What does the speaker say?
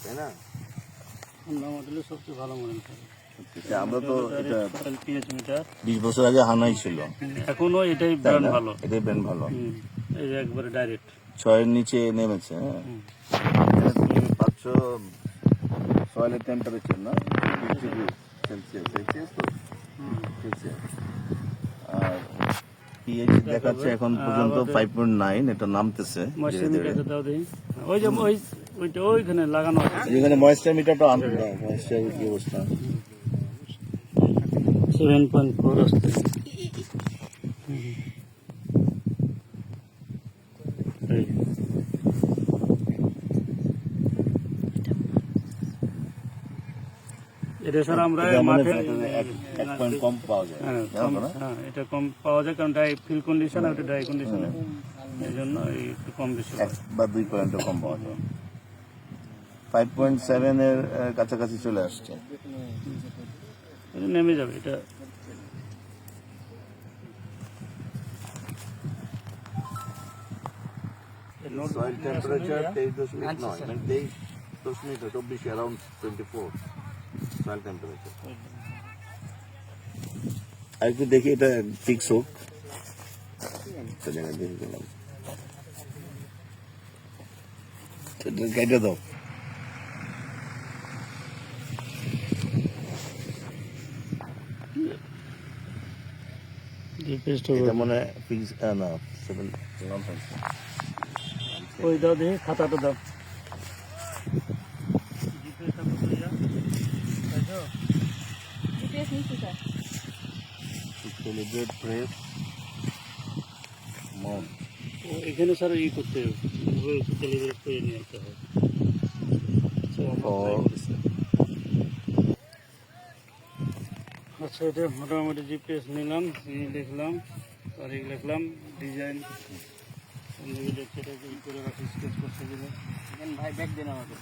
তাই না? হোন্ডা মডেলের সবচেয়ে ভালো মডেল। আমরা তো এটা 40 মিটার 20 বছর আগে হানাই ছিল, এখনো এটাই তাই ব্র্যান্ড না? ভালো। এটাই ব্র্যান্ড ভালো। এই যে একবারে ডাইরেক্ট 6 এর নিচে নেমেছে। হ্যাঁ, 500 সয়েলের টেম্পারেচার না 20 ডিগ্রি সেলসিয়াস, সেলসিয়াস তো সেলসিয়াস। আর পিএইচ দেখাচ্ছে এখন পর্যন্ত 5.9, এটা নামতেছে ধীরে ধীরে। দাও দেখি। ওই যে ওইটা ওইখানে লাগানো আছে। এখানে ময়েশ্চার মিটারটা আনতে দাও, ময়েশ্চার কি অবস্থা। 7.4 আসছে। এই এটা স্যার আমরা মাঠে 1 পয়েন্ট কম পাওয়া যায়, জানো না? হ্যাঁ, এটা কম পাওয়া যায় কারণ ড্রাই ফিল কন্ডিশন আর ড্রাই কন্ডিশনে, এই জন্য একটু কম বেশি হয়। 1 বা 2 পয়েন্ট কম পাওয়া যায়। 5.7 এর কাছাকাছি চলে আসছে। এটা নেমে যাবে এটা। সয়েল টেম্পারেচার 23.9, মানে 23.24, অ্যারাউন্ড 24 সয়েল টেম্পারেচার। আর একটু দেখি এটা ফিক্স হোক, একটা জায়গায় দেখে গেলাম, এটা কেটে দাও। এটা মনে হয় ফিক্স না 7 ননসেন্স। ওই দাও দেখি, খাতাটা দাও। সেলিব্রেট প্রেস মন। এখানে স্যার ই করতে হবে, ক্যালিব্রেট করে নিয়ে আসতে হবে। আচ্ছা, এটা মোটামুটি জিপিএস নিলাম, লিখলাম, তারিখ লিখলাম, ডিজাইন দেখছে এটা ই করে রাখি, স্কেচ করতে গেলে ভাই ব্যাগ দেন আমাকে।